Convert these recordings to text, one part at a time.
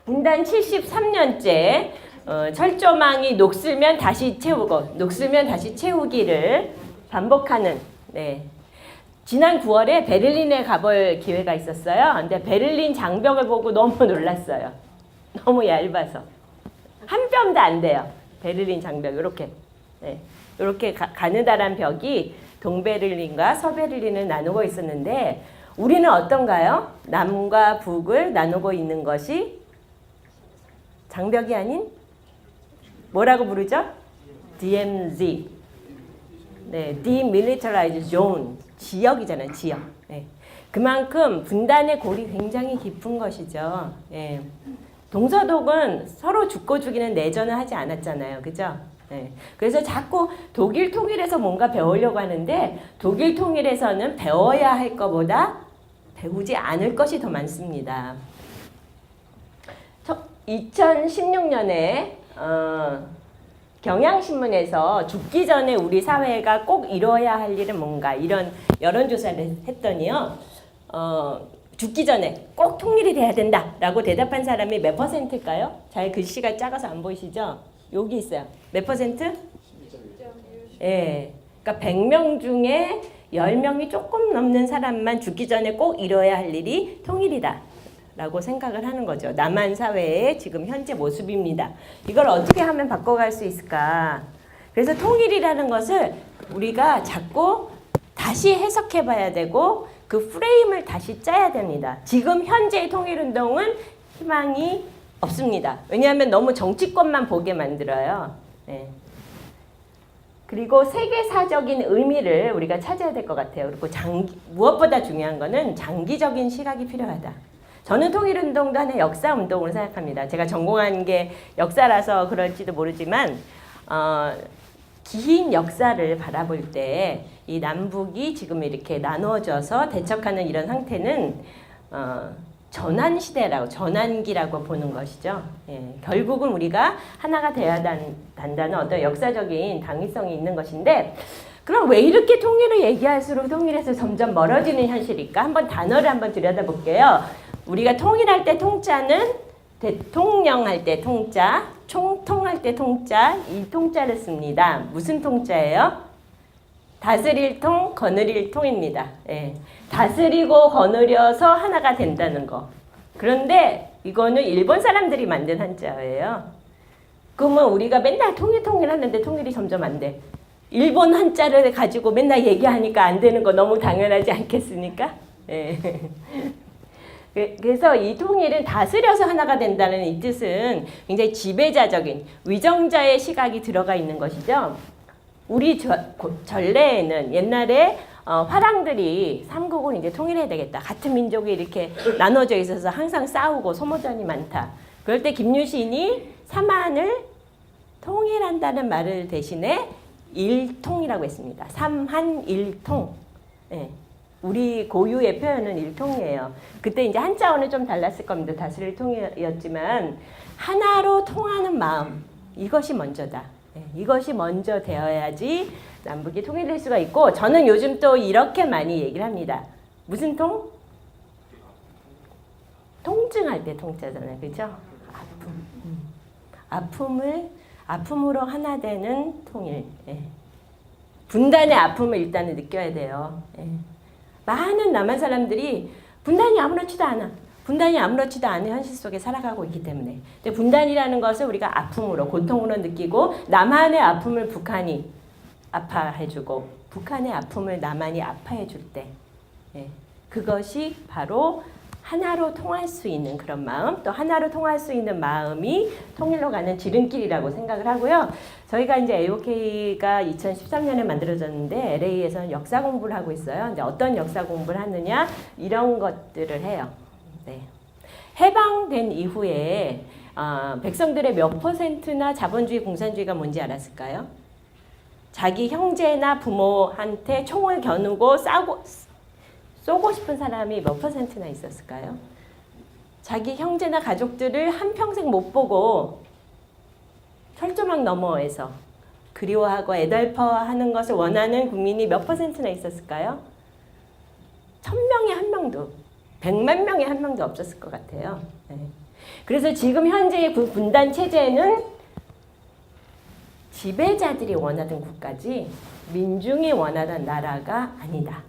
분단 73년째 철조망이 녹슬면 다시 채우고 녹슬면 다시 채우기를 반복하는 네. 지난 9월에 베를린에 가볼 기회가 있었어요. 근데 베를린 장벽을 보고 너무 놀랐어요. 너무 얇아서 한 뼘도 안 돼요. 베를린 장벽 이렇게 네. 이렇게 가느다란 벽이 동베를린과 서베를린을 나누고 있었는데 우리는 어떤가요? 남과 북을 나누고 있는 것이 장벽이 아닌 뭐라고 부르죠? DMZ. 네, Demilitarized Zone. 지역이잖아요, 지역. 네. 그만큼 분단의 골이 굉장히 깊은 것이죠. 네. 동서독은 서로 죽고 죽이는 내전을 하지 않았잖아요, 그죠? 네. 그래서 자꾸 독일 통일에서 뭔가 배우려고 하는데 독일 통일에서는 배워야 할 것보다 배우지 않을 것이 더 많습니다. 2016년에 경향신문에서 죽기 전에 우리 사회가 꼭 이뤄야 할 일은 뭔가 이런 여론조사를 했더니요. 죽기 전에 꼭 통일이 돼야 된다라고 대답한 사람이 몇 퍼센트일까요? 잘 글씨가 작아서 안 보이시죠? 여기 있어요. 몇 퍼센트? 예. 그러니까 100명 중에 10명이 조금 넘는 사람만 죽기 전에 꼭 이뤄야 할 일이 통일이다 라고 생각을 하는 거죠. 남한 사회의 지금 현재 모습입니다. 이걸 어떻게 하면 바꿔갈 수 있을까? 그래서 통일이라는 것을 우리가 자꾸 다시 해석해 봐야 되고 그 프레임을 다시 짜야 됩니다. 지금 현재의 통일운동은 희망이 없습니다. 왜냐하면 너무 정치권만 보게 만들어요. 네. 그리고 세계사적인 의미를 우리가 찾아야 될 것 같아요. 그리고 무엇보다 중요한 거는 장기적인 시각이 필요하다. 저는 통일운동도 하나의 역사운동으로 생각합니다. 제가 전공한 게 역사라서 그럴지도 모르지만 긴 역사를 바라볼 때 이 남북이 지금 이렇게 나누어져서 대척하는 이런 상태는 전환시대라고 전환기라고 보는 것이죠. 예, 결국은 우리가 하나가 되어야 한다는 어떤 역사적인 당위성이 있는 것인데 그럼 왜 이렇게 통일을 얘기할수록 통일에서 점점 멀어지는 현실일까? 한번 단어를 한번 들여다볼게요. 우리가 통일할 때 통자는 대통령할 때 통자, 총통할 때 통자, 이 통자를 씁니다. 무슨 통자예요? 다스릴 통, 거느릴 통입니다. 예. 다스리고 거느려서 하나가 된다는 거. 그런데 이거는 일본 사람들이 만든 한자예요. 그러면 우리가 맨날 통일하는데 통일이 점점 안 돼. 일본 한자를 가지고 맨날 얘기하니까 안 되는 거 너무 당연하지 않겠습니까? 예. 그래서 이 통일은 다스려서 하나가 된다는 이 뜻은 굉장히 지배자적인 위정자의 시각이 들어가 있는 것이죠. 우리 전래에는 옛날에 화랑들이 삼국을 이제 통일해야 되겠다. 같은 민족이 이렇게 나눠져 있어서 항상 싸우고 소모전이 많다. 그럴 때 김유신이 삼한을 통일한다는 말을 대신에 일통이라고 했습니다. 삼한일통. 네. 우리 고유의 표현은 일통이에요. 그때 이제 한자어는 좀 달랐을 겁니다. 다스릴 통이었지만 하나로 통하는 마음 이것이 먼저다. 네, 이것이 먼저 되어야지 남북이 통일될 수가 있고 저는 요즘 또 이렇게 많이 얘기를 합니다. 무슨 통? 통증할 때 통자잖아요. 그렇죠? 아픔. 아픔으로 하나 되는 통일. 예. 분단의 아픔을 일단은 느껴야 돼요. 예. 많은 남한 사람들이 분단이 아무렇지도 않아. 분단이 아무렇지도 않은 현실 속에 살아가고 있기 때문에. 근데 분단이라는 것을 우리가 아픔으로, 고통으로 느끼고 남한의 아픔을 북한이 아파해주고 북한의 아픔을 남한이 아파해줄 때 예, 그것이 바로 하나로 통할 수 있는 그런 마음, 또 하나로 통할 수 있는 마음이 통일로 가는 지름길이라고 생각을 하고요. 저희가 이제 AOK가 2013년에 만들어졌는데 LA에서는 역사 공부를 하고 있어요. 근데 어떤 역사 공부를 하느냐 이런 것들을 해요. 네. 해방된 이후에 백성들의 몇 퍼센트나 자본주의 공산주의가 뭔지 알았을까요? 자기 형제나 부모한테 총을 겨누고 쏘고 싶은 사람이 몇 퍼센트나 있었을까요? 자기 형제나 가족들을 한평생 못 보고 철조망 너머에서 그리워하고 애달퍼하는 것을 원하는 국민이 몇 퍼센트나 있었을까요? 1000명에 1명도 100만 명에 1명도 없었을 것 같아요. 네. 그래서 지금 현재의 그 분단 체제는 지배자들이 원하던 국가지 민중이 원하던 나라가 아니다.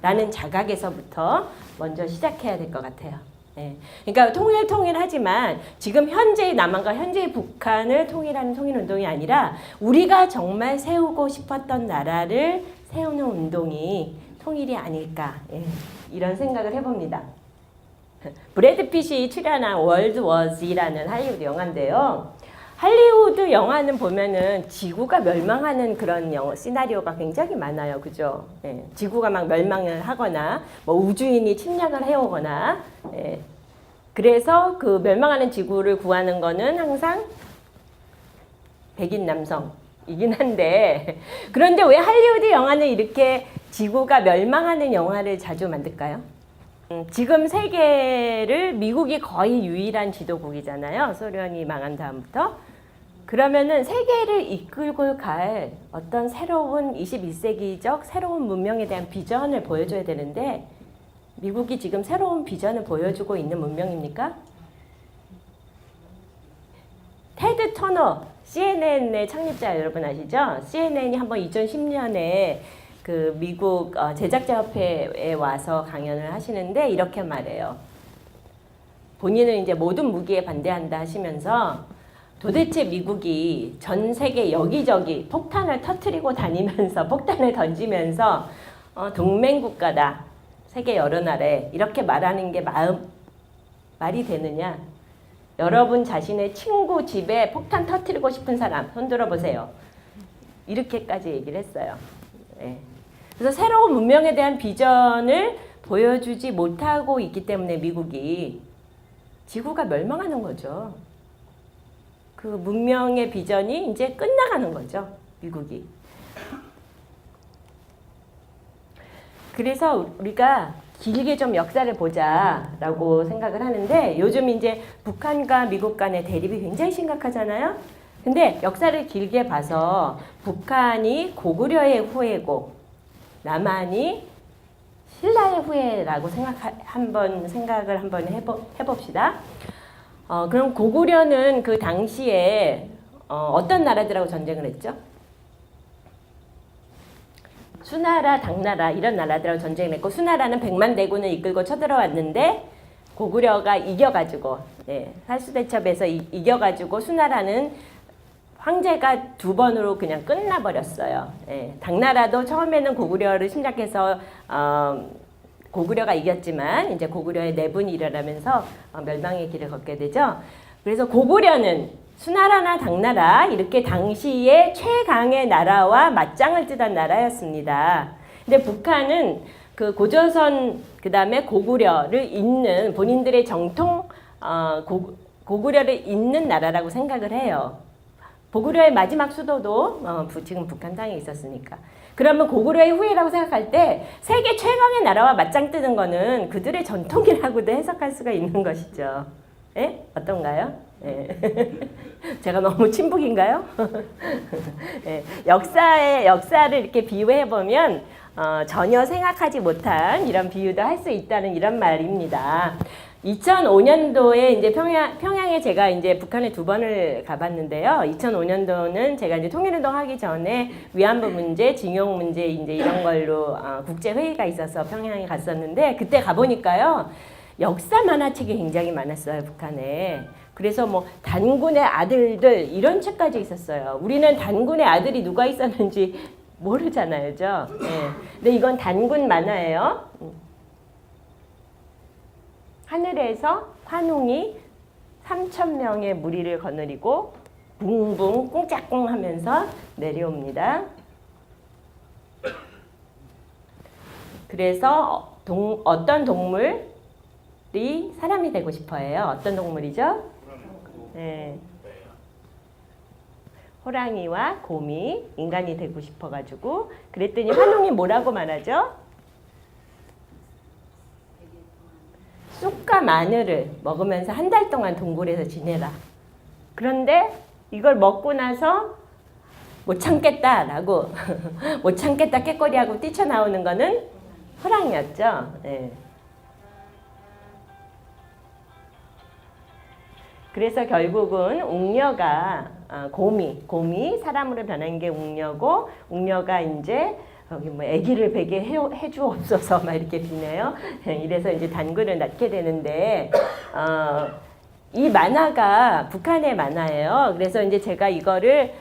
라는 자각에서부터 먼저 시작해야 될 것 같아요. 예. 그러니까 통일하지만 지금 현재의 남한과 현재의 북한을 통일하는 통일운동이 아니라 우리가 정말 세우고 싶었던 나라를 세우는 운동이 통일이 아닐까. 예. 이런 생각을 해봅니다. 브래드 핏이 출연한 월드 워즈라는 할리우드 영화인데요. 할리우드 영화는 보면은 지구가 멸망하는 그런 시나리오가 굉장히 많아요. 그죠? 예, 지구가 막 멸망을 하거나, 뭐 우주인이 침략을 해오거나, 예, 그래서 그 멸망하는 지구를 구하는 거는 항상 백인 남성이긴 한데, 그런데 왜 할리우드 영화는 이렇게 지구가 멸망하는 영화를 자주 만들까요? 지금 세계를 미국이 거의 유일한 지도국이잖아요. 소련이 망한 다음부터. 그러면은 세계를 이끌고 갈 어떤 새로운 21세기적 새로운 문명에 대한 비전을 보여줘야 되는데 미국이 지금 새로운 비전을 보여주고 있는 문명입니까? 테드 터너, CNN의 창립자 여러분 아시죠? CNN이 한번 2010년에 그 미국 제작자협회에 와서 강연을 하시는데 이렇게 말해요. 본인은 이제 모든 무기에 반대한다 하시면서 도대체 미국이 전 세계 여기저기 폭탄을 터뜨리고 다니면서 폭탄을 던지면서 동맹국가다. 세계 여러 나라에 이렇게 말하는 게 말이 되느냐. 여러분 자신의 친구 집에 폭탄 터뜨리고 싶은 사람 손들어 보세요. 이렇게까지 얘기를 했어요. 네. 그래서 새로운 문명에 대한 비전을 보여주지 못하고 있기 때문에 미국이 지구가 멸망하는 거죠. 그 문명의 비전이 이제 끝나가는 거죠. 미국이. 그래서 우리가 길게 좀 역사를 보자라고 생각을 하는데 요즘 이제 북한과 미국 간의 대립이 굉장히 심각하잖아요. 근데 역사를 길게 봐서 북한이 고구려의 후예고 남한이 신라의 후예라고 생각을 한번 해봅시다. 그럼 고구려는 그 당시에 어떤 나라들하고 전쟁을 했죠? 수나라, 당나라 이런 나라들하고 전쟁을 했고 수나라는 100만 대군을 이끌고 쳐들어왔는데 고구려가 이겨가지고 살수대첩에서 이겨가지고 수나라는 황제가 2번으로 그냥 끝나버렸어요. 당나라도 처음에는 고구려를 침략해서 고구려가 이겼지만 이제 고구려의 내분이 일어나면서 멸망의 길을 걷게 되죠. 그래서 고구려는 수나라나 당나라 이렇게 당시에 최강의 나라와 맞짱을 뜨던 나라였습니다. 근데 북한은 그 고조선 그다음에 고구려를 잇는 본인들의 정통 고구려를 잇는 나라라고 생각을 해요. 고구려의 마지막 수도도 지금 북한 땅에 있었으니까. 그러면 고구려의 후예라고 생각할 때 세계 최강의 나라와 맞짱 뜨는 거는 그들의 전통이라고도 해석할 수가 있는 것이죠. 예? 어떤가요? 예. 제가 너무 친북인가요? 예. 역사를 이렇게 비유해 보면 전혀 생각하지 못한 이런 비유도 할 수 있다는 이런 말입니다. 2005년도에 이제 평양에 제가 이제 북한에 2번을 가봤는데요. 2005년도는 제가 이제 통일운동 하기 전에 위안부 문제, 징용 문제 이제 이런 걸로 국제 회의가 있어서 평양에 갔었는데 그때 가보니까요. 역사 만화책이 굉장히 많았어요, 북한에. 그래서 뭐 단군의 아들들 이런 책까지 있었어요. 우리는 단군의 아들이 누가 있었는지 모르잖아요, 죠? 네. 근데 이건 단군 만화예요. 하늘에서 환웅이 3,000명의 무리를 거느리고 붕붕 꿍짝꿍 하면서 내려옵니다. 그래서 어떤 동물이 사람이 되고 싶어 해요? 어떤 동물이죠? 네. 호랑이와 곰이 인간이 되고 싶어가지고 그랬더니 환웅이 뭐라고 말하죠? 쑥과 마늘을 먹으면서 1달 동안 동굴에서 지내라. 그런데 이걸 먹고 나서 못 참겠다라고 못 참겠다 깨꼬리하고 뛰쳐나오는 거는 호랑이였죠. 네. 그래서 결국은 웅녀가 곰이 사람으로 변한 게 웅녀고 웅녀가 이제 여기 뭐 아기를 베게 해주옵소서 막 이렇게 비네요. 이래서 이제 단군을 낳게 되는데 이 만화가 북한의 만화예요. 그래서 이제 제가 이거를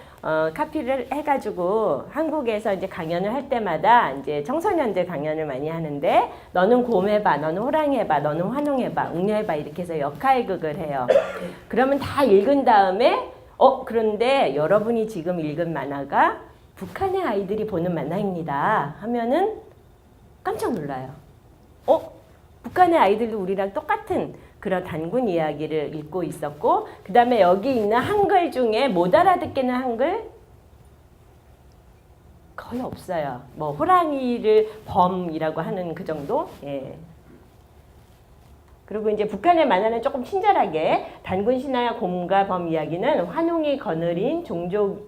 카피를 해가지고 한국에서 이제 강연을 할 때마다 이제 청소년들 강연을 많이 하는데 너는 곰 해봐, 너는 호랑이 해봐, 너는 환웅 해봐, 웅녀 해봐 이렇게 해서 역할극을 해요. 그러면 다 읽은 다음에 그런데 여러분이 지금 읽은 만화가 북한의 아이들이 보는 만화입니다 하면은 깜짝 놀라요. 북한의 아이들도 우리랑 똑같은 그런 단군 이야기를 읽고 있었고 그 다음에 여기 있는 한글 중에 못 알아듣겠는 한글 거의 없어요. 뭐 호랑이를 범이라고 하는 그 정도. 예. 그리고 이제 북한의 만화는 조금 친절하게 단군 신화와 곰과 범 이야기는 환웅이 거느린 종족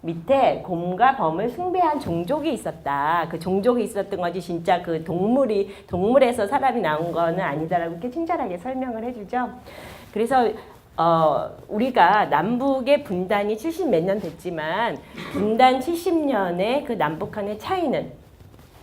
밑에 곰과 범을 숭배한 종족이 있었다. 그 종족이 있었던 거지 진짜 그 동물에서 사람이 나온 거는 아니다라고 이렇게 친절하게 설명을 해주죠. 그래서 우리가 남북의 분단이 70 몇 년 됐지만 분단 70년의 그 남북한의 차이는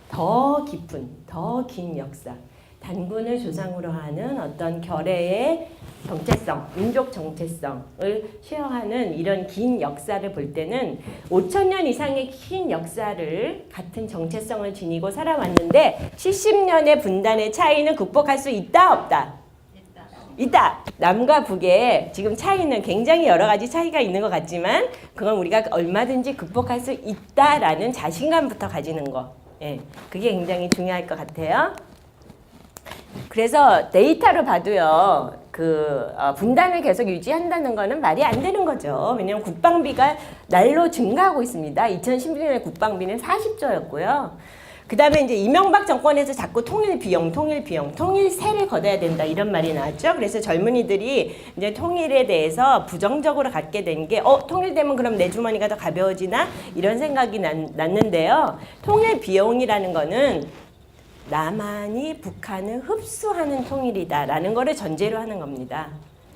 더 깊은, 더 긴 역사. 단군을 조상으로 하는 어떤 결의의 정체성, 민족 정체성을 쉐어하는 이런 긴 역사를 볼 때는 5,000년 이상의 긴 역사를 같은 정체성을 지니고 살아왔는데 70년의 분단의 차이는 극복할 수 있다, 없다? 있다. 남과 북의 지금 차이는 굉장히 여러 가지 차이가 있는 것 같지만 그건 우리가 얼마든지 극복할 수 있다라는 자신감부터 가지는 거. 예, 그게 굉장히 중요할 것 같아요. 그래서 데이터로 봐도요, 분단을 계속 유지한다는 거는 말이 안 되는 거죠. 왜냐하면 국방비가 날로 증가하고 있습니다. 2016년에 국방비는 40조였고요. 그 다음에 이제 이명박 정권에서 자꾸 통일세를 걷어야 된다 이런 말이 나왔죠. 그래서 젊은이들이 이제 통일에 대해서 부정적으로 갖게 된 게 통일되면 그럼 내 주머니가 더 가벼워지나 이런 생각이 났는데요. 통일 비용이라는 거는 남한이 북한을 흡수하는 통일이다라는 거를 전제로 하는 겁니다.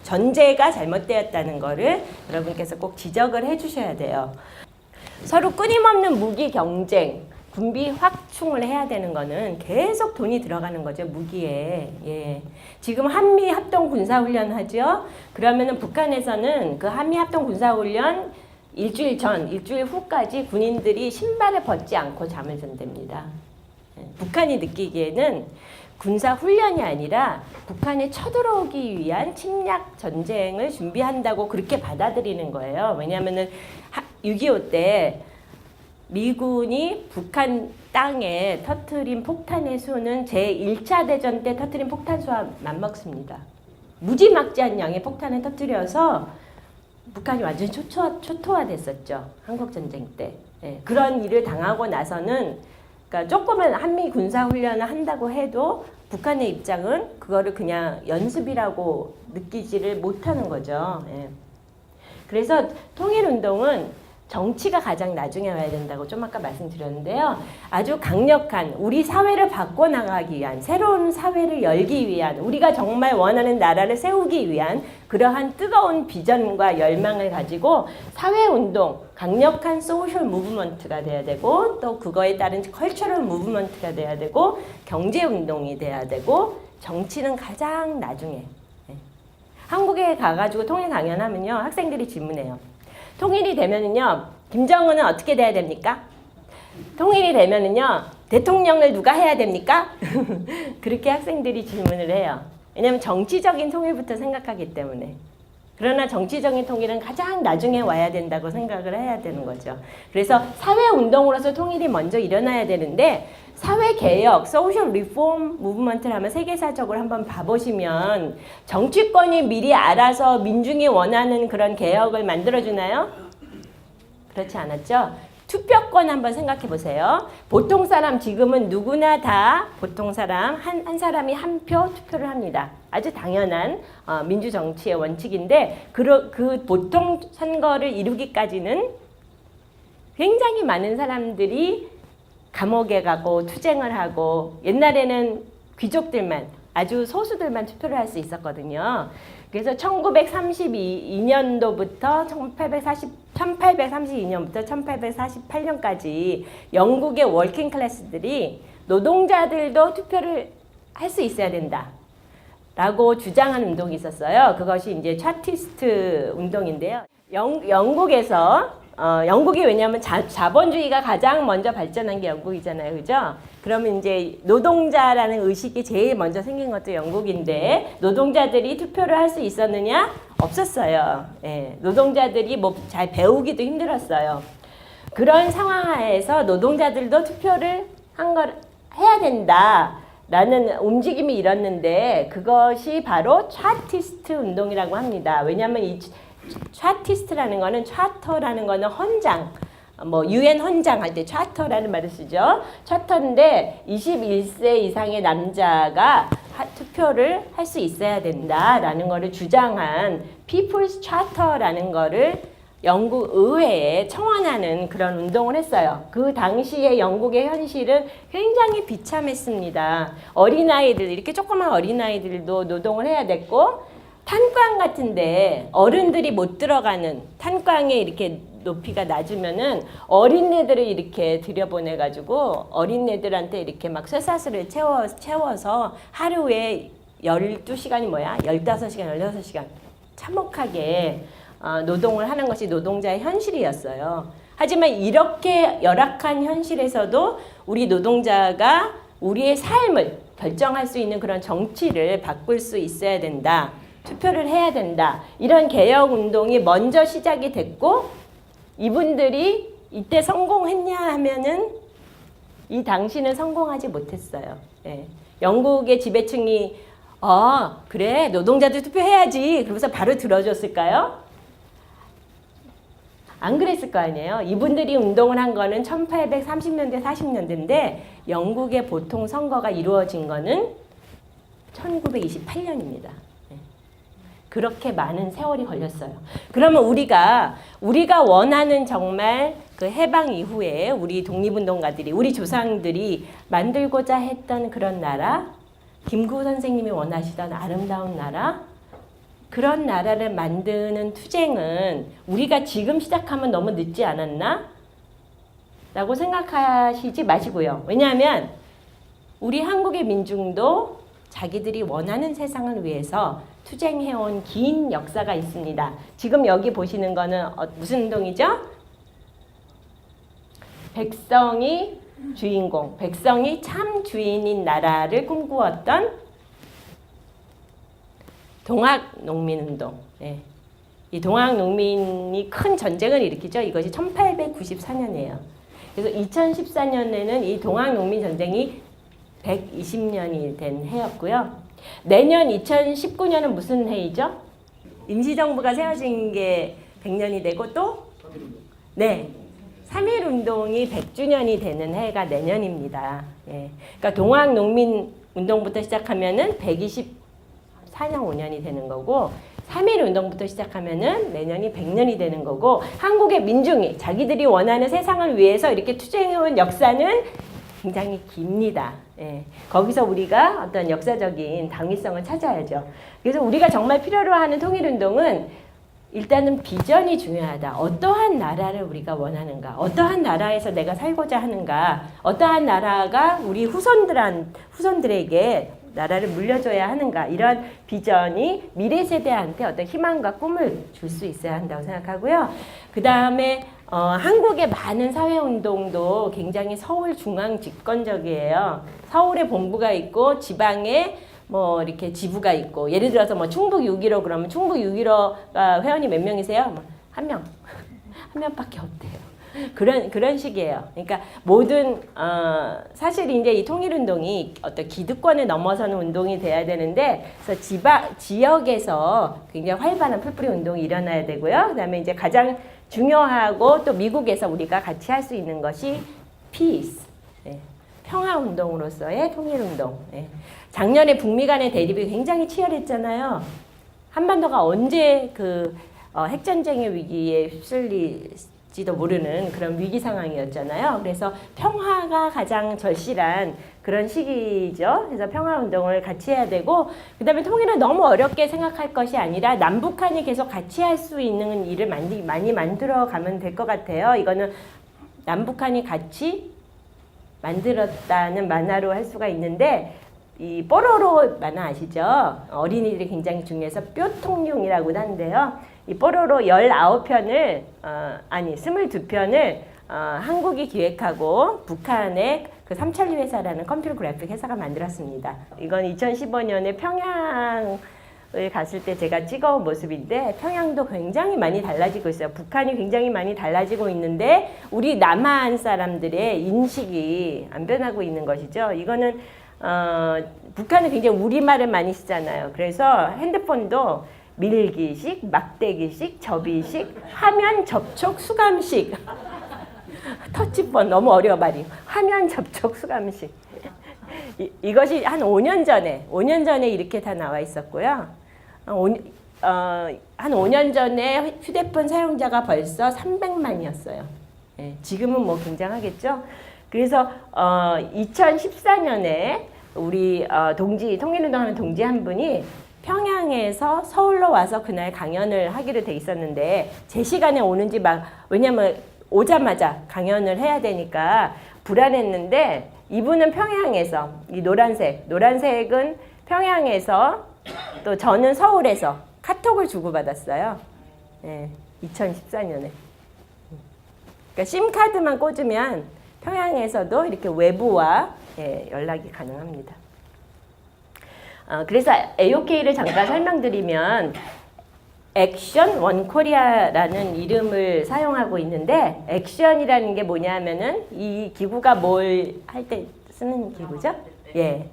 전제가 잘못되었다는 거를 여러분께서 꼭 지적을 해주셔야 돼요. 서로 끊임없는 무기 경쟁, 군비 확충을 해야 되는 거는 계속 돈이 들어가는 거죠, 무기에. 예. 지금 한미 합동 군사훈련 하죠? 그러면은 북한에서는 그 한미 합동 군사훈련 일주일 전, 일주일 후까지 군인들이 신발을 벗지 않고 잠을 잔답니다. 북한이 느끼기에는 군사훈련이 아니라 북한에 쳐들어오기 위한 침략 전쟁을 준비한다고 그렇게 받아들이는 거예요. 왜냐하면은 6.25 때 미군이 북한 땅에 터트린 폭탄의 수는 제1차 대전 때 터트린 폭탄 수와 맞먹습니다. 무지막지한 양의 폭탄을 터트려서 북한이 완전히 초토화됐었죠. 한국전쟁 때. 예, 그런 일을 당하고 나서는 그러니까 조금은 한미 군사훈련을 한다고 해도 북한의 입장은 그거를 그냥 연습이라고 느끼지를 못하는 거죠. 예. 그래서 통일운동은 정치가 가장 나중에 와야 된다고 좀 아까 말씀드렸는데요. 아주 강력한 우리 사회를 바꿔나가기 위한 새로운 사회를 열기 위한 우리가 정말 원하는 나라를 세우기 위한 그러한 뜨거운 비전과 열망을 가지고 사회운동, 강력한 소셜 무브먼트가 돼야 되고 또 그거에 따른 컬처럴 무브먼트가 돼야 되고 경제운동이 돼야 되고 정치는 가장 나중에. 한국에 가가지고 통일 강연하면요. 학생들이 질문해요. 통일이 되면은요, 김정은은 어떻게 돼야 됩니까? 통일이 되면은요, 대통령을 누가 해야 됩니까? 그렇게 학생들이 질문을 해요. 왜냐하면 정치적인 통일부터 생각하기 때문에. 그러나 정치적인 통일은 가장 나중에 와야 된다고 생각을 해야 되는 거죠. 그래서 사회운동으로서 통일이 먼저 일어나야 되는데 사회개혁, 소셜 리폼 무브먼트를 하면 세계사적으로 한번 봐보시면 정치권이 미리 알아서 민중이 원하는 그런 개혁을 만들어주나요? 그렇지 않았죠? 투표권 한번 생각해 보세요. 보통 사람 지금은 누구나 다 보통 사람 한 사람이 한 표 투표를 합니다. 아주 당연한 민주정치의 원칙인데 그 보통 선거를 이루기까지는 굉장히 많은 사람들이 감옥에 가고 투쟁을 하고 옛날에는 귀족들만 아주 소수들만 투표를 할 수 있었거든요. 그래서 1932년도부터 1832년부터 1848년까지 영국의 워킹 클래스들이 노동자들도 투표를 할 수 있어야 된다 라고 주장한 운동이 있었어요. 그것이 이제 차티스트 운동인데요. 영국에서 영국이 왜냐하면 자본주의가 가장 먼저 발전한 게 영국이잖아요. 그죠? 그러면 이제 노동자라는 의식이 제일 먼저 생긴 것도 영국인데 노동자들이 투표를 할 수 있었느냐? 없었어요. 예, 노동자들이 뭐 잘 배우기도 힘들었어요. 그런 상황 하에서 노동자들도 투표를 해야 된다라는 움직임이 일었는데 그것이 바로 차티스트 운동이라고 합니다. 왜냐하면 이 차티스트라는 거는 차터라는 거는 헌장, 뭐 유엔 헌장 할 때 차터라는 말을 쓰죠. 차터인데 21세 이상의 남자가 투표를 할 수 있어야 된다라는 거를 주장한 People's Charter라는 거를 영국 의회에 청원하는 그런 운동을 했어요. 그 당시에 영국의 현실은 굉장히 비참했습니다. 어린아이들, 이렇게 조그만 어린아이들도 노동을 해야 됐고 탄광 같은데 어른들이 못 들어가는 탄광에 이렇게 높이가 낮으면은 어린애들을 이렇게 들여보내가지고 어린애들한테 이렇게 막 쇠사슬을 채워서 하루에 12시간이 뭐야? 15시간, 16시간 참혹하게 노동을 하는 것이 노동자의 현실이었어요. 하지만 이렇게 열악한 현실에서도 우리 노동자가 우리의 삶을 결정할 수 있는 그런 정치를 바꿀 수 있어야 된다. 투표를 해야 된다. 이런 개혁운동이 먼저 시작이 됐고 이분들이 이때 성공했냐 하면은 이 당시는 성공하지 못했어요. 예. 영국의 지배층이 그래 노동자들 투표해야지 그러면서 바로 들어줬을까요? 안 그랬을 거 아니에요. 이분들이 운동을 한 거는 1830년대 40년대인데 영국의 보통 선거가 이루어진 거는 1928년입니다. 그렇게 많은 세월이 걸렸어요. 그러면 우리가 원하는 정말 그 해방 이후에 우리 독립운동가들이 우리 조상들이 만들고자 했던 그런 나라, 김구 선생님이 원하시던 아름다운 나라, 그런 나라를 만드는 투쟁은 우리가 지금 시작하면 너무 늦지 않았나? 라고 생각하시지 마시고요. 왜냐하면 우리 한국의 민중도 자기들이 원하는 세상을 위해서 투쟁해온 긴 역사가 있습니다. 지금 여기 보시는 거는 무슨 운동이죠? 백성이 주인공, 백성이 참 주인인 나라를 꿈꾸었던 동학농민운동. 예. 이 동학농민이 큰 전쟁을 일으키죠. 이것이 1894년이에요. 그래서 2014년에는 이 동학농민 전쟁이 120년이 된 해였고요. 내년 2019년은 무슨 해이죠? 임시정부가 세워진 게 100년이 되고 또? 네. 3.1운동이 100주년이 되는 해가 내년입니다. 예. 그러니까 동학농민운동부터 시작하면은 124년 5년이 되는 거고 3.1운동부터 시작하면은 내년이 100년이 되는 거고 한국의 민중이 자기들이 원하는 세상을 위해서 이렇게 투쟁해온 역사는 굉장히 깁니다. 예. 거기서 우리가 어떤 역사적인 당위성을 찾아야죠. 그래서 우리가 정말 필요로 하는 통일운동은 일단은 비전이 중요하다. 어떠한 나라를 우리가 원하는가? 어떠한 나라에서 내가 살고자 하는가? 어떠한 나라가 우리 후손들에게 나라를 물려줘야 하는가? 이런 비전이 미래 세대한테 어떤 희망과 꿈을 줄 수 있어야 한다고 생각하고요. 그 다음에 한국의 많은 사회운동도 굉장히 서울 중앙 집권적이에요. 서울에 본부가 있고 지방에 뭐 이렇게 지부가 있고 예를 들어서 뭐 충북 6.15 그러면 충북 6.15가 회원이 몇 명이세요? 한 명. 한 명밖에 없대요. 그런 식이에요. 그러니까 모든 사실 이제 이 통일운동이 어떤 기득권을 넘어서는 운동이 돼야 되는데 그래서 지역에서 굉장히 활발한 풀뿌리 운동이 일어나야 되고요. 그다음에 이제 가장 중요하고 또 미국에서 우리가 같이 할 수 있는 것이 peace, 예, 평화운동으로서의 통일운동. 예. 작년에 북미 간의 대립이 굉장히 치열했잖아요. 한반도가 언제 그 핵전쟁의 위기에 휩쓸릴지 지도 모르는 그런 위기 상황이었잖아요. 그래서 평화가 가장 절실한 그런 시기죠. 그래서 평화 운동을 같이 해야 되고, 그다음에 통일은 너무 어렵게 생각할 것이 아니라 남북한이 계속 같이 할 수 있는 일을 많이 만들어 가면 될 것 같아요. 이거는 남북한이 같이 만들었다는 만화로 할 수가 있는데, 이 뽀로로 만화 아시죠? 어린이들이 굉장히 중요해서 뾰통룡이라고도 하는데요. 이 뽀로로 19편을 22편을 한국이 기획하고 북한의 그 삼천리 회사라는 컴퓨터 그래픽 회사가 만들었습니다. 이건 2015년에 평양을 갔을 때 제가 찍어온 모습인데, 평양도 굉장히 많이 달라지고 있어요. 북한이 굉장히 많이 달라지고 있는데 우리 남한 사람들의 인식이 안 변하고 있는 것이죠. 이거는 북한은 굉장히 우리말을 많이 쓰잖아요. 그래서 핸드폰도 밀기식, 막대기식, 접이식, 화면 접촉 수감식. 터치폰 너무 어려워 말이. 화면 접촉 수감식. 이것이 한 5년 전에 이렇게 다 나와 있었고요. 한 5년 전에 휴대폰 사용자가 벌써 300만이었어요. 예, 지금은 뭐 굉장하겠죠. 그래서 2014년에 우리 통일운동하는 동지 한 분이 평양에서 서울로 와서 그날 강연을 하기로 돼 있었는데, 제 시간에 오는지 왜냐면 오자마자 강연을 해야 되니까 불안했는데, 이분은 평양에서, 이 노란색은 평양에서, 또 저는 서울에서 카톡을 주고받았어요. 네, 2014년에. 그러니까 심카드만 꽂으면 평양에서도 이렇게 외부와 연락이 가능합니다. 그래서 AOK를 잠깐 설명드리면, 액션 원코리아라는 이름을 사용하고 있는데, 액션이라는 게 뭐냐면은 이 기구가 뭘 할 때 쓰는 기구죠? 예.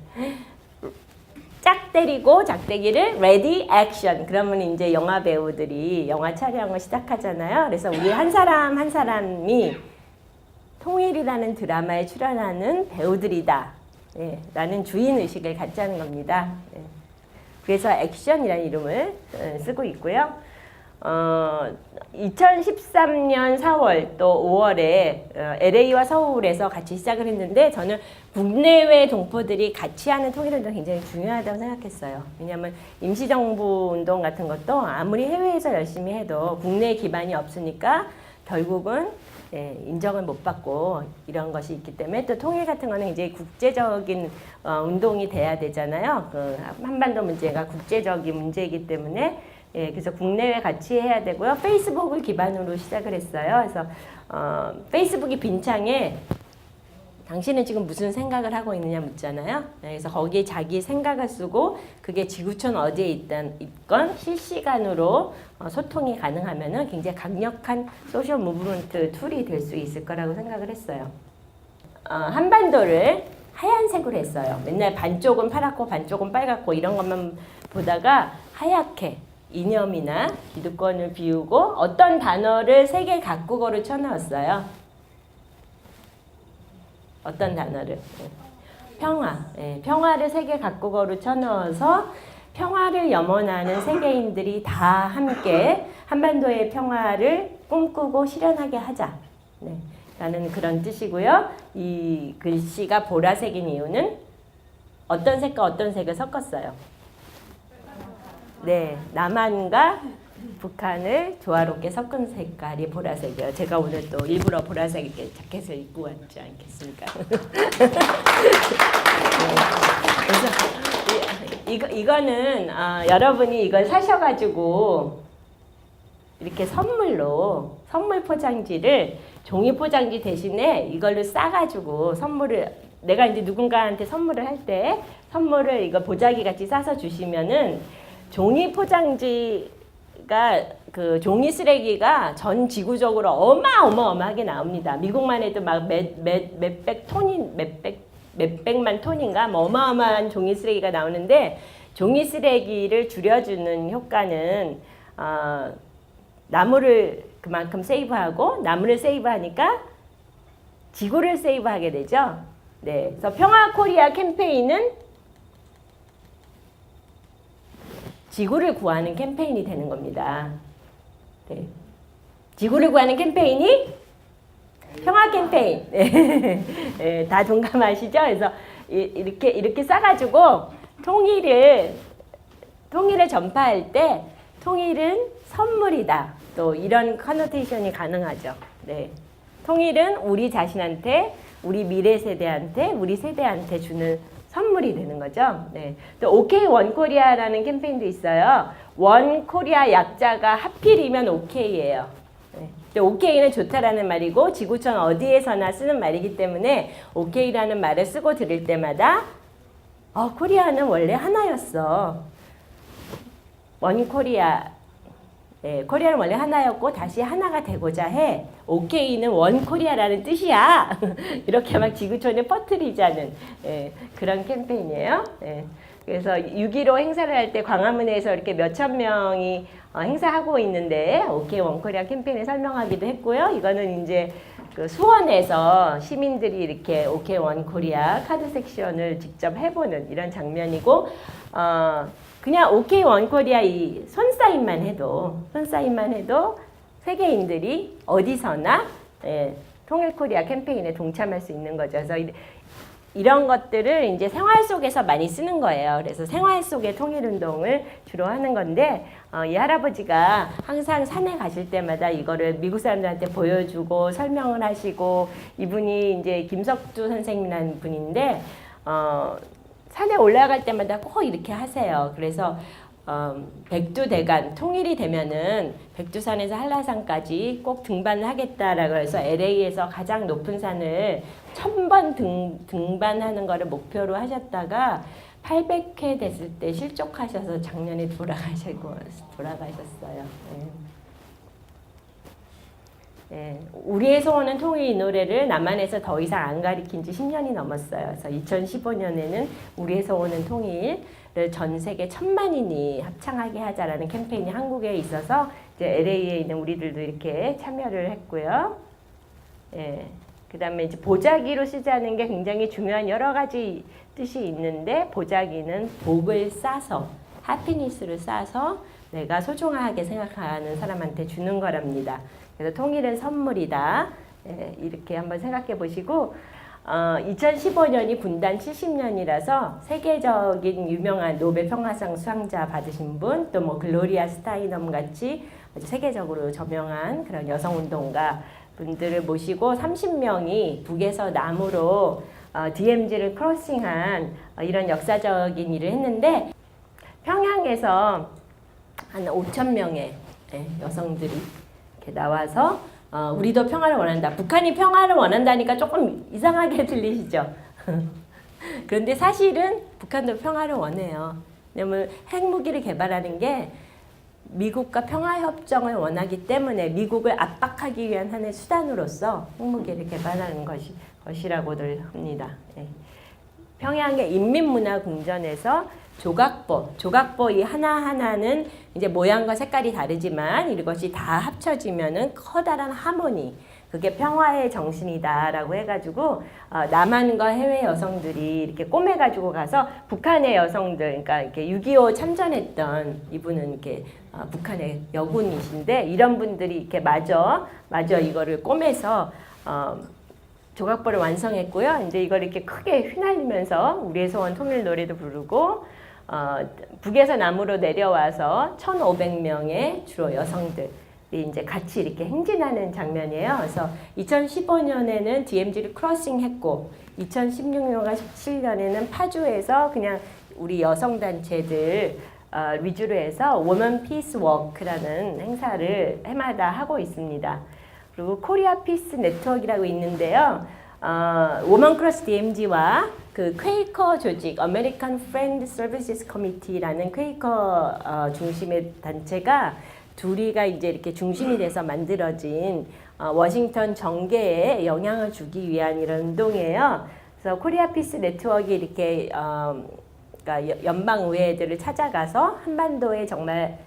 짝 때리고 작대기를 ready action. 그러면 이제 영화 배우들이 영화 촬영을 시작하잖아요. 그래서 우리 한 사람 한 사람이 통일이라는 드라마에 출연하는 배우들이다. 예, 라는 주인의식을 갖자는 겁니다. 예. 그래서 액션이라는 이름을 쓰고 있고요. 2013년 4월 또 5월에 LA와 서울에서 같이 시작을 했는데, 저는 국내외 동포들이 같이 하는 통일운동 굉장히 중요하다고 생각했어요. 왜냐하면 임시정부 운동 같은 것도 아무리 해외에서 열심히 해도 국내 기반이 없으니까 결국은 인정을 못 받고 이런 것이 있기 때문에, 또 통일 같은 거는 이제 국제적인 운동이 돼야 되잖아요. 그 한반도 문제가 국제적인 문제이기 때문에, 그래서 국내외 같이 해야 되고요. 페이스북을 기반으로 시작을 했어요. 그래서 페이스북이 빈창에 당신은 지금 무슨 생각을 하고 있느냐 묻잖아요. 그래서 거기에 자기 생각을 쓰고, 그게 지구촌 어디에 있건 실시간으로 소통이 가능하면은 굉장히 강력한 소셜 무브먼트 툴이 될 수 있을 거라고 생각을 했어요. 한반도를 하얀색으로 했어요. 맨날 반쪽은 파랗고 반쪽은 빨갛고 이런 것만 보다가 하얗게 이념이나 기득권을 비우고 어떤 단어를 세 개 각국어로 쳐넣었어요. 어떤 단어를? 평화. 평화를 세 개 각국어로 쳐넣어서 평화를 염원하는 세계인들이 다 함께 한반도의 평화를 꿈꾸고 실현하게 하자. 라는 그런 뜻이고요. 이 글씨가 보라색인 이유는 어떤 색과 어떤 색을 섞었어요? 네, 남한과 북한을 조화롭게 섞은 색깔이 보라색이에요. 제가 오늘 또 일부러 보라색 자켓을 입고 왔지 않겠습니까? 그래서 이거는 여러분이 이걸 사셔가지고 이렇게 선물 포장지를 종이 포장지 대신에 이걸로 싸가지고 내가 이제 누군가한테 선물을 할 때 선물을 이거 보자기 같이 싸서 주시면은 종이 포장지가 그 종이 쓰레기가 전 지구적으로 어마어마하게 나옵니다. 미국만 해도 막 몇백만 톤인가 뭐 어마어마한 종이 쓰레기가 나오는데, 종이 쓰레기를 줄여주는 효과는 나무를 그만큼 세이브하고, 나무를 세이브하니까 지구를 세이브하게 되죠. 네, 그래서 평화 코리아 캠페인은 지구를 구하는 캠페인이 되는 겁니다. 네. 지구를 구하는 캠페인이 평화 캠페인. 네, 다 동감하시죠? 그래서 이렇게 싸가지고 통일을 전파할 때 통일은 선물이다. 또 이런 커노테이션이 가능하죠. 네. 통일은 우리 자신한테, 우리 미래 세대한테, 우리 세대한테 주는 선물이 되는 거죠. 네. 또 OK 원코리아라는 캠페인도 있어요. 원코리아 약자가 하필이면 OK예요. 네. OK는 좋다라는 말이고 지구촌 어디에서나 쓰는 말이기 때문에 OK라는 말을 쓰고 들을 때마다 코리아는 원래 하나였어. 원코리아. 네, 코리아는 원래 하나였고 다시 하나가 되고자 해. OK는 원코리아라는 뜻이야. 이렇게 막 지구촌에 퍼뜨리자는 그런 캠페인이에요. 그래서 6.15 행사를 할 때 광화문에서 이렇게 몇천 명이 행사하고 있는데 OK 원코리아 캠페인을 설명하기도 했고요. 이거는 이제 그 수원에서 시민들이 이렇게 OK 원코리아 카드 섹션을 직접 해보는 이런 장면이고 그냥 OK 원코리아 이 손사인만 해도 세계인들이 어디서나 통일 코리아 캠페인에 동참할 수 있는 거죠. 그래서 이런 것들을 이제 생활 속에서 많이 쓰는 거예요. 그래서 생활 속의 통일 운동을 주로 하는 건데 이 할아버지가 항상 산에 가실 때마다 이거를 미국 사람들한테 보여주고 설명을 하시고 이분이 이제 김석두 선생님이라는 분인데 산에 올라갈 때마다 꼭 이렇게 하세요. 그래서 백두대간 통일이 되면은 백두산에서 한라산까지 꼭 등반을 하겠다라고 해서 LA에서 가장 높은 산을 1000번 등반하는 거를 목표로 하셨다가 800회 됐을 때 실족하셔서 작년에 돌아가셨어요. 우리의 소원은 통일 이 노래를 남한에서 더 이상 안 가리킨 지 10년이 넘었어요. 그래서 2015년에는 우리의 소원은 통일을 전 세계 1000만인이 합창하게 하자라는 캠페인이 한국에 있어서 이제 LA에 있는 우리들도 이렇게 참여를 했고요. 그 다음에 이제 보자기로 쓰자는 게 굉장히 중요한 여러 가지 뜻이 있는데 보자기는 복을 싸서 해피니스를 싸서 내가 소중하게 생각하는 사람한테 주는 거랍니다. 그래서 통일은 선물이다. 이렇게 한번 생각해 보시고 2015년이 분단 70년이라서 세계적인 유명한 노벨 평화상 수상자 받으신 분, 또 뭐 글로리아 스타이넘 같이 세계적으로 저명한 그런 여성운동가 분들을 모시고 30명이 북에서 남으로 DMZ를 크로싱한 이런 역사적인 일을 했는데 평양에서 한 5,000명의 여성들이 이렇게 나와서 우리도 평화를 원한다. 북한이 평화를 원한다니까 조금 이상하게 들리시죠? 그런데 사실은 북한도 평화를 원해요. 왜냐면 핵무기를 개발하는 게 미국과 평화협정을 원하기 때문에 미국을 압박하기 위한 하나의 수단으로서 핵무기를 개발하는 것이라고들 합니다. 평양의 인민문화궁전에서 조각보 이 하나하나는 이제 모양과 색깔이 다르지만 이것이 다 합쳐지면은 커다란 하모니, 그게 평화의 정신이다라고 해가지고 남한과 해외 여성들이 이렇게 꼬매가지고 가서 북한의 여성들, 그러니까 이렇게 6.25 참전했던 이분은 이렇게 북한의 여군이신데 이런 분들이 이렇게 마저 이거를 꼬매서 조각보를 완성했고요. 이제 이걸 이렇게 크게 휘날리면서 우리의 소원 통일 노래도 부르고 북에서 남으로 내려와서 1,500명의 주로 여성들이 이제 같이 이렇게 행진하는 장면이에요. 그래서 2015년에는 DMZ를 크로싱했고 2016년과 17년에는 파주에서 그냥 우리 여성 단체들 위주로 해서 Women Peace Walk라는 행사를 해마다 하고 있습니다. 그리고 코리아 피스 네트워크라고 있는데요. Women Cross DMZ와 그 퀘이커 조직, American Friend Services Committee라는 퀘이커 중심의 단체가 둘이가 이제 이렇게 중심이 돼서 만들어진 워싱턴 정계에 영향을 주기 위한 이런 운동이에요. 그래서 코리아 피스 네트워크 이렇게 그러니까 연방 의회들을 찾아가서 한반도에 정말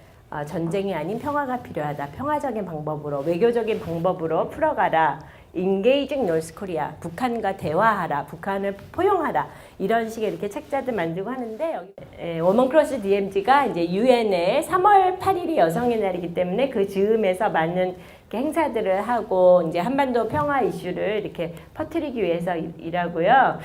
전쟁이 아닌 평화가 필요하다. 평화적인 방법으로, 외교적인 방법으로 풀어가라. Engaging North Korea, 북한과 대화하라, 북한을 포용하라 이런 식의 이렇게 책자도 만들고 하는데 워먼크로스 DMZ가 이제 유엔의 3월 8일이 여성의 날이기 때문에 그 즈음에서 많은 행사들을 하고 이제 한반도 평화 이슈를 이렇게 퍼뜨리기 위해서 일하고요.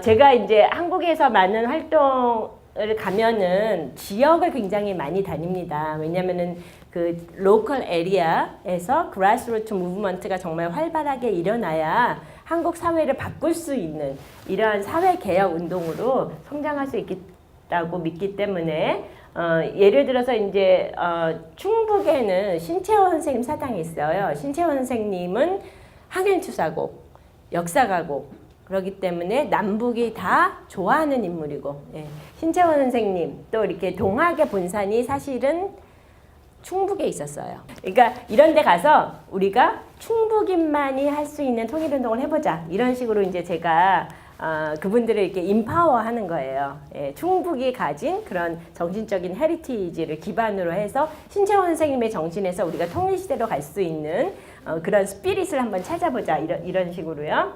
제가 이제 한국에서 많은 활동을 가면은 지역을 굉장히 많이 다닙니다. 왜냐면은 그 로컬 에리아에서 그라스루트 무브먼트가 정말 활발하게 일어나야 한국 사회를 바꿀 수 있는 이러한 사회 개혁 운동으로 성장할 수 있다고 믿기 때문에 예를 들어서 이제 충북에는 신채원 선생님 사당이 있어요. 신채원 선생님은 항일투사고 역사가고 그렇기 때문에 남북이 다 좋아하는 인물이고 신채원 선생님 또 이렇게 동학의 본산이 사실은 충북에 있었어요. 그러니까 이런 데 가서 우리가 충북인만이 할 수 있는 통일운동을 해보자. 이런 식으로 이제 제가 그분들을 이렇게 인파워하는 거예요. 충북이 가진 그런 정신적인 헤리티지를 기반으로 해서 신채원 선생님의 정신에서 우리가 통일시대로 갈 수 있는 그런 스피릿을 한번 찾아보자. 이런 식으로요.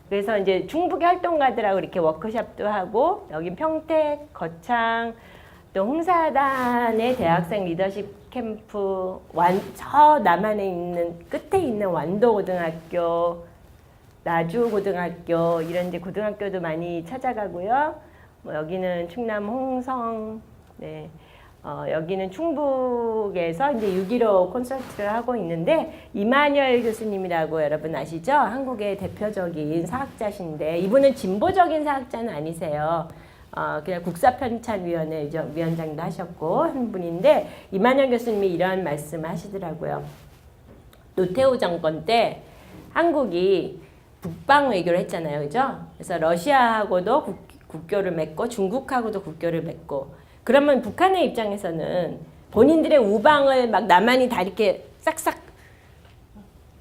그래서 이제 충북의 활동가들하고 이렇게 워크숍도 하고 여긴 평택, 거창, 또 홍사단의 대학생 리더십 캠프, 저 남한에 있는 끝에 있는 완도고등학교, 나주고등학교 이런 데 고등학교도 많이 찾아가고요. 여기는 충남 홍성, 여기는 충북에서 이제 6.15 콘서트를 하고 있는데 이만열 교수님이라고 여러분 아시죠? 한국의 대표적인 사학자신데 이분은 진보적인 사학자는 아니세요. 그냥 국사편찬위원회 위원장도 하셨고 한 분인데 이만열 교수님이 이런 말씀을 하시더라고요. 노태우 정권 때 한국이 북방 외교를 했잖아요. 그죠? 그래서 러시아하고도 국교를 맺고 중국하고도 국교를 맺고 그러면 북한의 입장에서는 본인들의 우방을 막 남한이 다 이렇게 싹싹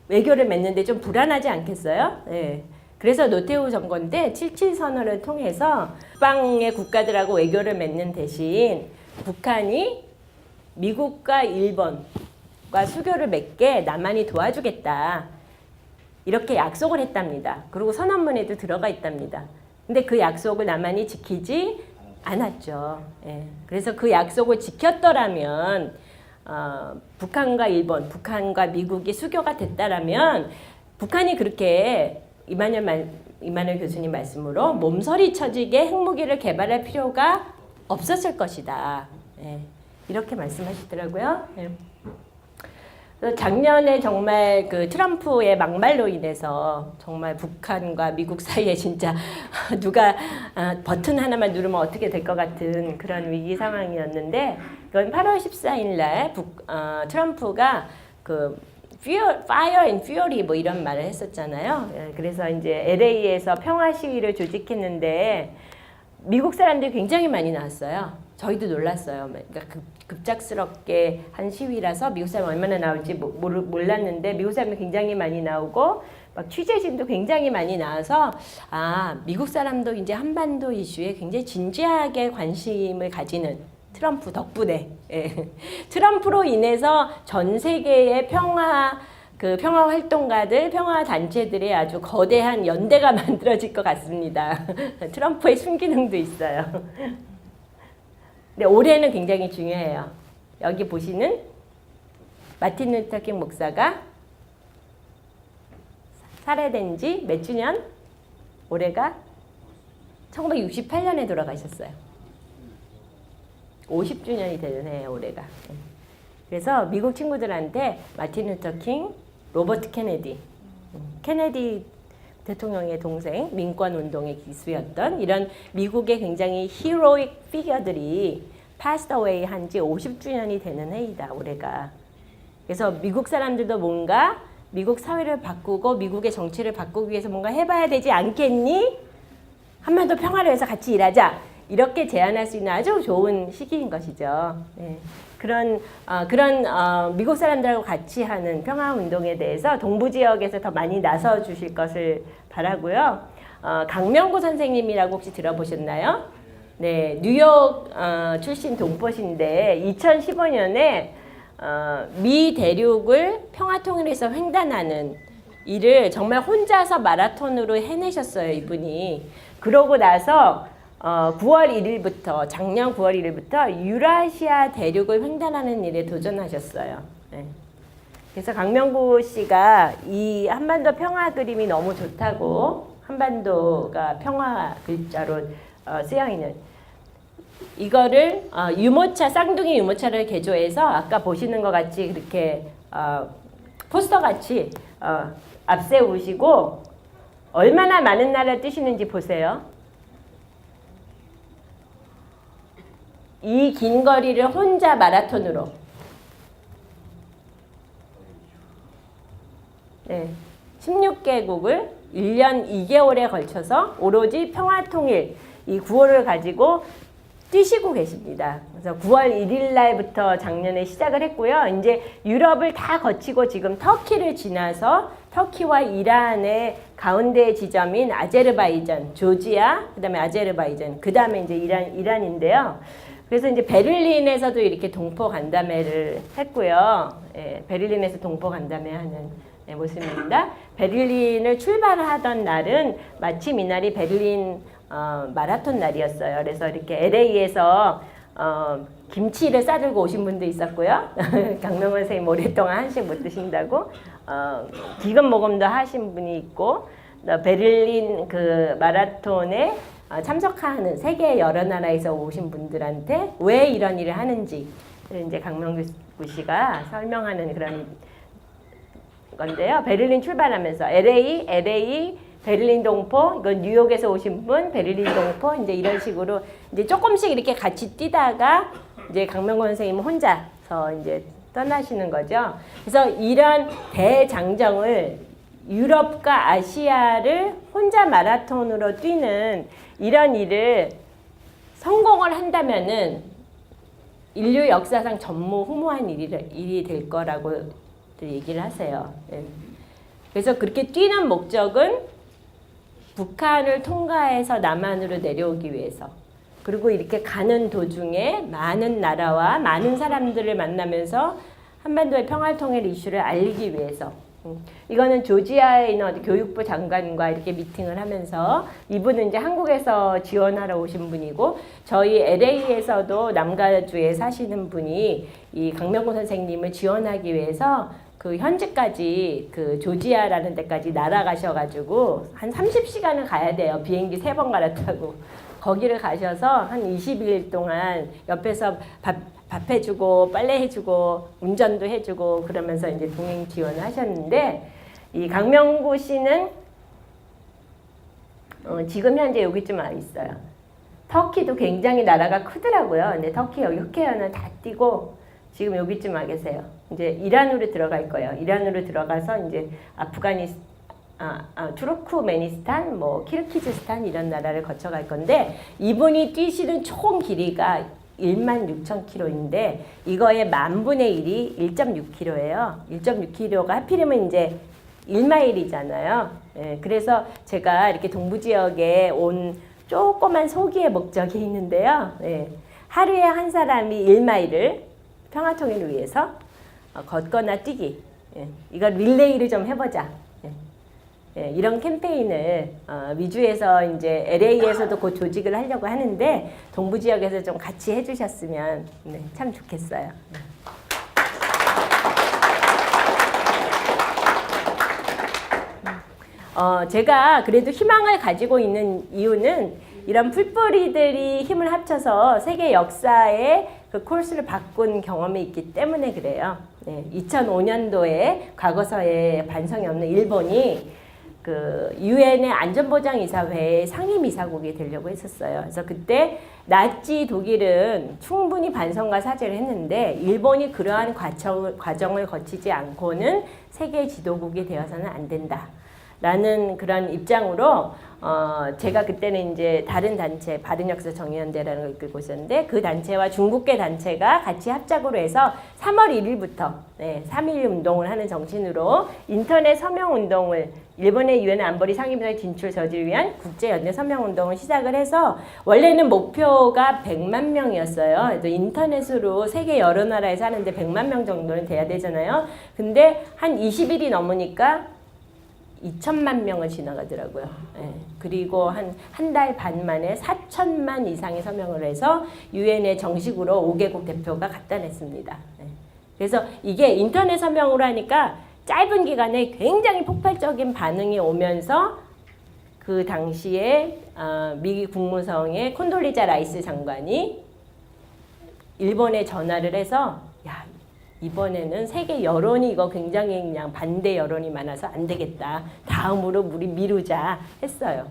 외교를 맺는데 좀 불안하지 않겠어요? 네. 그래서 노태우 정권 때 7.7 선언을 통해서 북방의 국가들하고 외교를 맺는 대신 북한이 미국과 일본과 수교를 맺게 남한이 도와주겠다. 이렇게 약속을 했답니다. 그리고 선언문에도 들어가 있답니다. 근데 그 약속을 남한이 지키지 않았죠. 그래서 그 약속을 지켰더라면 북한과 일본, 북한과 미국이 수교가 됐다라면 북한이 그렇게 이만열 교수님 말씀으로 몸서리 쳐지게 핵무기를 개발할 필요가 없었을 것이다. 이렇게 말씀하시더라고요. 작년에 정말 그 트럼프의 막말로 인해서 정말 북한과 미국 사이에 진짜 누가 버튼 하나만 누르면 어떻게 될 것 같은 그런 위기 상황이었는데 이건 8월 14일 날 트럼프가 그 Fire and Fury 뭐 이런 말을 했었잖아요. 그래서 이제 LA에서 평화 시위를 조직했는데 미국 사람들이 굉장히 많이 나왔어요. 저희도 놀랐어요. 그러니까 급작스럽게 한 시위라서 미국 사람 얼마나 나올지 몰랐는데 미국 사람이 굉장히 많이 나오고 막 취재진도 굉장히 많이 나와서 미국 사람도 이제 한반도 이슈에 굉장히 진지하게 관심을 가지는 트럼프 덕분에 트럼프로 인해서 전 세계의 평화 활동가들, 평화 단체들의 아주 거대한 연대가 만들어질 것 같습니다. 트럼프의 순기능도 있어요. 근데 올해는 굉장히 중요해요. 여기 보시는 마틴 루터 킹 목사가 살해된 지 몇 주년? 올해가 1968년에 돌아가셨어요. 50주년이 되는 해예요, 올해가. 그래서 미국 친구들한테 마틴 루터 킹, 로버트 케네디 대통령의 동생, 민권운동의 기수였던 이런 미국의 굉장히 히로익 피겨들이 passed away 한 지 50주년이 되는 해이다, 올해가. 그래서 미국 사람들도 뭔가 미국 사회를 바꾸고 미국의 정치를 바꾸기 위해서 뭔가 해봐야 되지 않겠니? 한반도 평화를 위해서 같이 일하자. 이렇게 제안할 수 있는 아주 좋은 시기인 것이죠. 그런 미국 사람들하고 같이 하는 평화 운동에 대해서 동부 지역에서 더 많이 나서 주실 것을 바라고요. 강명구 선생님이라고 혹시 들어보셨나요? 네, 뉴욕 출신 동포신데 2015년에 미 대륙을 평화 통일에서 횡단하는 일을 정말 혼자서 마라톤으로 해내셨어요, 이분이. 그러고 나서 9월 1일부터 작년 9월 1일부터 유라시아 대륙을 횡단하는 일에 도전하셨어요. 네. 그래서 강명구 씨가 이 한반도 평화 그림이 너무 좋다고, 한반도가 평화 글자로 쓰여 있는 이거를 유모차, 쌍둥이 유모차를 개조해서 아까 보시는 것 같이 그렇게 포스터 같이 앞세우시고 얼마나 많은 나라를 뛰시는지 보세요. 이 긴 거리를 혼자 마라톤으로. 네, 16개국을 1년 2개월에 걸쳐서 오로지 평화통일 이 구호를 가지고 뛰시고 계십니다. 그래서 9월 1일 날부터 작년에 시작을 했고요. 이제 유럽을 다 거치고 지금 터키를 지나서 터키와 이란의 가운데 지점인 아제르바이잔, 조지아, 그다음에 아제르바이잔, 그다음에 이제 이란인데요. 그래서 이제 베를린에서도 이렇게 동포 간담회를 했고요. 예, 베를린에서 동포 간담회 하는 모습입니다. 베를린을 출발하던 날은 마침 이날이 베를린 마라톤 날이었어요. 그래서 이렇게 LA에서 김치를 싸들고 오신 분도 있었고요. 강명원 선생님 오랫동안 한식 못 드신다고 기금 모금도 하신 분이 있고, 베를린 그 마라톤에 참석하는 세계 여러 나라에서 오신 분들한테 왜 이런 일을 하는지 이제 강명구 씨가 설명하는 그런 건데요. 베를린 출발하면서 LA 베를린 동포, 이건 뉴욕에서 오신 분, 베를린 동포, 이제 이런 식으로 이제 조금씩 이렇게 같이 뛰다가 이제 강명권 선생님 혼자서 이제 떠나시는 거죠. 그래서 이런 대장정을 유럽과 아시아를 혼자 마라톤으로 뛰는 이런 일을 성공을 한다면은 인류 역사상 전무후무한 일이 될 거라고 얘기를 하세요. 그래서 그렇게 뛰는 목적은 북한을 통과해서 남한으로 내려오기 위해서, 그리고 이렇게 가는 도중에 많은 나라와 많은 사람들을 만나면서 한반도의 평화통일 이슈를 알리기 위해서. 이거는 조지아에 있는 어디 교육부 장관과 이렇게 미팅을 하면서, 이분은 이제 한국에서 지원하러 오신 분이고, 저희 LA에서도 남가주에 사시는 분이 이 강명구 선생님을 지원하기 위해서 그 현지까지 그 조지아라는 데까지 날아가셔가지고 한 30시간을 가야 돼요. 비행기 3번 갈아타고. 거기를 가셔서 한 20일 동안 옆에서 밥 해주고 빨래 해주고 운전도 해주고 그러면서 이제 동행 지원을 하셨는데, 이 강명구 씨는 지금 현재 여기쯤 와 있어요. 터키도 굉장히 나라가 크더라고요. 근데 터키 여기 흑해연을 다 뛰고 지금 여기쯤 와 계세요. 이제 이란으로 들어갈 거예요. 이란으로 들어가서 이제 투르크메니스탄, 뭐 키르기즈스탄 이런 나라를 거쳐갈 건데, 이분이 뛰시는 총 길이가 16,000km인데 이거의 10,000분의 1이 1.6km예요. 1.6km가 하필이면 이제 1마일이잖아요. 예, 그래서 제가 이렇게 동부 지역에 온 조그만 소기의 목적이 있는데요. 예, 하루에 한 사람이 1마일을 평화통일을 위해서 걷거나 뛰기. 예, 이걸 릴레이를 좀 해보자. 예, 이런 캠페인을 미주에서 이제 LA에서도 곧 조직을 하려고 하는데, 동부 지역에서 좀 같이 해주셨으면 참 좋겠어요. 제가 그래도 희망을 가지고 있는 이유는 이런 풀뿌리들이 힘을 합쳐서 세계 역사의 그 코र्스를 바꾼 경험이 있기 때문에 그래요. 2005년도에 과거서에 반성이 없는 일본이 그 유엔의 안전보장이사회의 상임이사국이 되려고 했었어요. 그래서 그때 나치 독일은 충분히 반성과 사죄를 했는데, 일본이 그러한 과정을 거치지 않고는 세계 지도국이 되어서는 안 된다. 라는 그런 입장으로 제가 그때는 이제 다른 단체, 바른역사 정의연대라는 걸 이끌고 있었는데, 그 단체와 중국계 단체가 같이 합작으로 해서 3월 1일부터 3.1 운동을 하는 정신으로 인터넷 서명 운동을, 일본의 유엔 안보리 상임위원회 진출 저지를 위한 국제연대 서명 운동을 시작을 해서, 원래는 목표가 100만 명이었어요. 그래서 인터넷으로 세계 여러 나라에서 하는데 100만 명 정도는 돼야 되잖아요. 근데 한 20일이 넘으니까 2천만 명을 지나가더라고요. 예. 그리고 한 달 반 만에 4천만 이상이 서명을 해서 유엔에 정식으로 5개국 대표가 갖다 냈습니다. 예. 그래서 이게 인터넷 서명으로 하니까 짧은 기간에 굉장히 폭발적인 반응이 오면서 그 당시에 미 국무성의 콘돌리자 라이스 장관이 일본에 전화를 해서 야, 이번에는 세계 여론이 이거 굉장히 그냥 반대 여론이 많아서 안 되겠다. 다음으로 우리 미루자 했어요.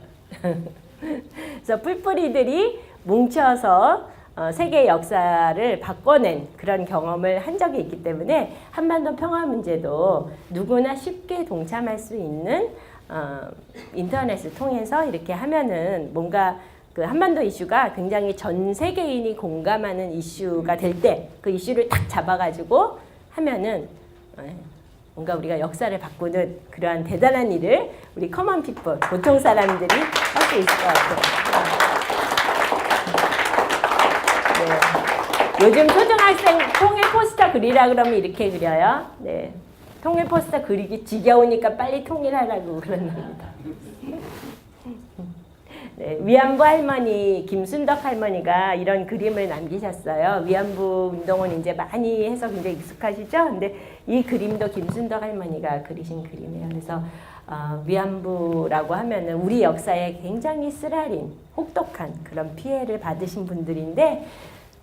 그래서 뿔뿔이들이 뭉쳐서 세계 역사를 바꿔낸 그런 경험을 한 적이 있기 때문에 한반도 평화 문제도 누구나 쉽게 동참할 수 있는 인터넷을 통해서 이렇게 하면은 뭔가 그 한반도 이슈가 굉장히 전 세계인이 공감하는 이슈가 될 때 그 이슈를 딱 잡아가지고 하면은 뭔가 우리가 역사를 바꾸는 그러한 대단한 일을 우리 커먼 피플, 보통 사람들이 할 수 있을 것 같아요. 네. 요즘 초등학생 통일 포스터 그리라 그러면 이렇게 그려요. 네. 통일 포스터 그리기 지겨우니까 빨리 통일하라고 그런답니다. 네, 위안부 할머니 김순덕 할머니가 이런 그림을 남기셨어요. 위안부 운동은 이제 많이 해서 굉장히 익숙하시죠? 근데 이 그림도 김순덕 할머니가 그리신 그림이에요. 그래서 위안부라고 하면은 우리 역사에 굉장히 쓰라린 혹독한 그런 피해를 받으신 분들인데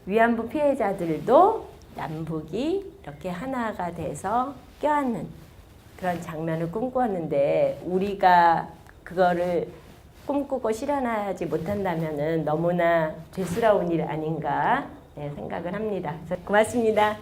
위안부 피해자들도 남북이 이렇게 하나가 돼서 껴안는 그런 장면을 꿈꾸었는데 우리가 그거를 꿈꾸고 실현하지 못한다면은 너무나 죄스러운 일 아닌가 생각을 합니다. 고맙습니다.